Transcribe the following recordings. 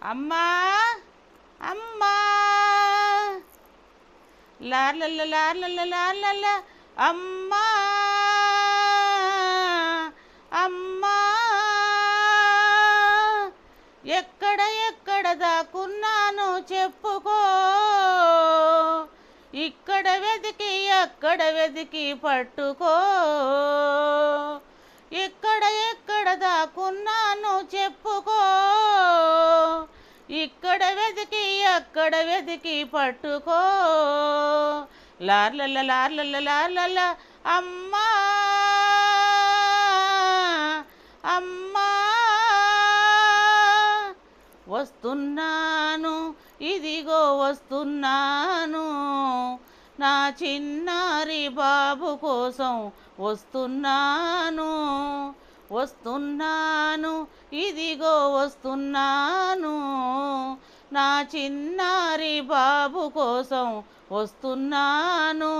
అమ్మా అమ్మా లార్లల్ల లార్లల్ల లార్లల్ల అమ్మా అమ్మా ఎక్కడ ఎక్కడ దాక్కున్నాను చెప్పుకో, ఇక్కడ వెతికి అక్కడ వెతికి పట్టుకో. ఎక్కడ ఎక్కడ దాక్కున్నాను చెప్పుకో, ఇక్కడ వెతికి అక్కడ వెతికి పట్టుకో. లార్లల్ల లార్లల్ల లార్లల్ల అమ్మా అమ్మా వస్తున్నాను, ఇదిగో వస్తున్నాను, నా చిన్నారి బాబు కోసం వస్తున్నాను. వస్తున్నాను, ఇదిగో వస్తున్నాను, నా చిన్నారి బాబు కోసం వస్తున్నాను.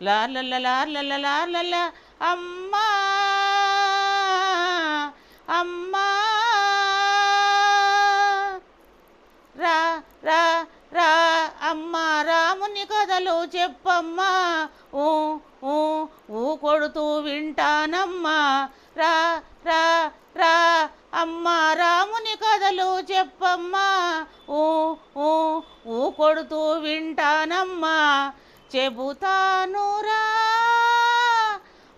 లార్లల్ల లార్లల్ల లార్లల్ల అమ్మా అమ్మా రా రా రా అమ్మా రాముని కథలు చెప్పమ్మా, ఊ ఊ ఊ కొడుతూ వింటానమ్మా. రా రా రా అమ్మా రాముని కథలు చెప్పమ్మా, ఊ ఊ ఊ కొడుతూ వింటానమ్మా. చెబుతానురా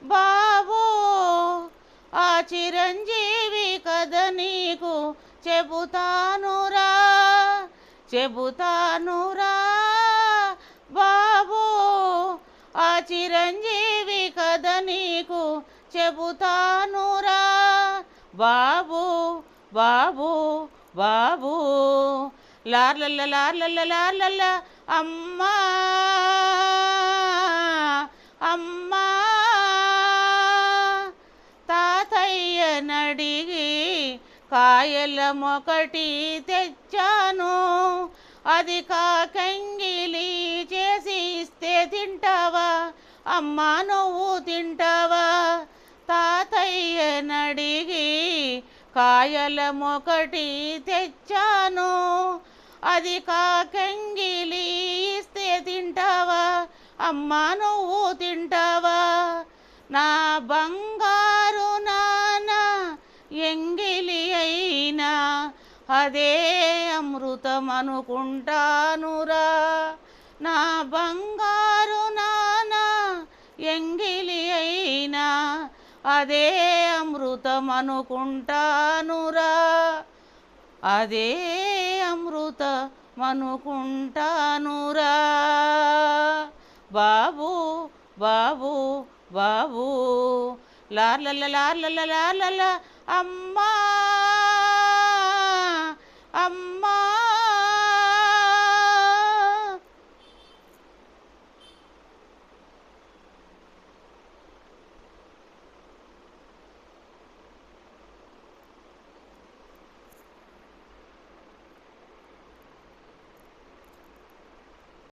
బాబు ఆ చిరంజీవి కథ నీకు, చెబుతానురా చెబుతానురా బాబు ఆ చిరంజీవి కథ నీకు, చెబుతానురా బాబు బాబు బాబు. లార్లల్ల లార్లల్ల లార్లల్ల అమ్మా అమ్మా తాతయ్య నడిగి కాయల మొకటి తెచ్చాను, అది కాకంగిలి చేసి ఇస్తే తింటావా అమ్మా నువ్వు తింటావా. తాతయ్య నడిగి కాయల మొకటి తెచ్చాను, అది కాకంగిలి ఇస్తే తింటావా అమ్మా నువ్వు తింటావా. నా బంగారు నాన్న ఎంగిలి అయినా అదే అమృతం అనుకుంటానురా. నా బంగారు నాన్న ఎంగిలి అయినా అదే అమృతం అనుకుంటానురా, అదే అమృతమనుకుంటానురా. బాబు బాబు బాబు లార్లల్ల లార్లల్ల లార్లల్ల అమ్మా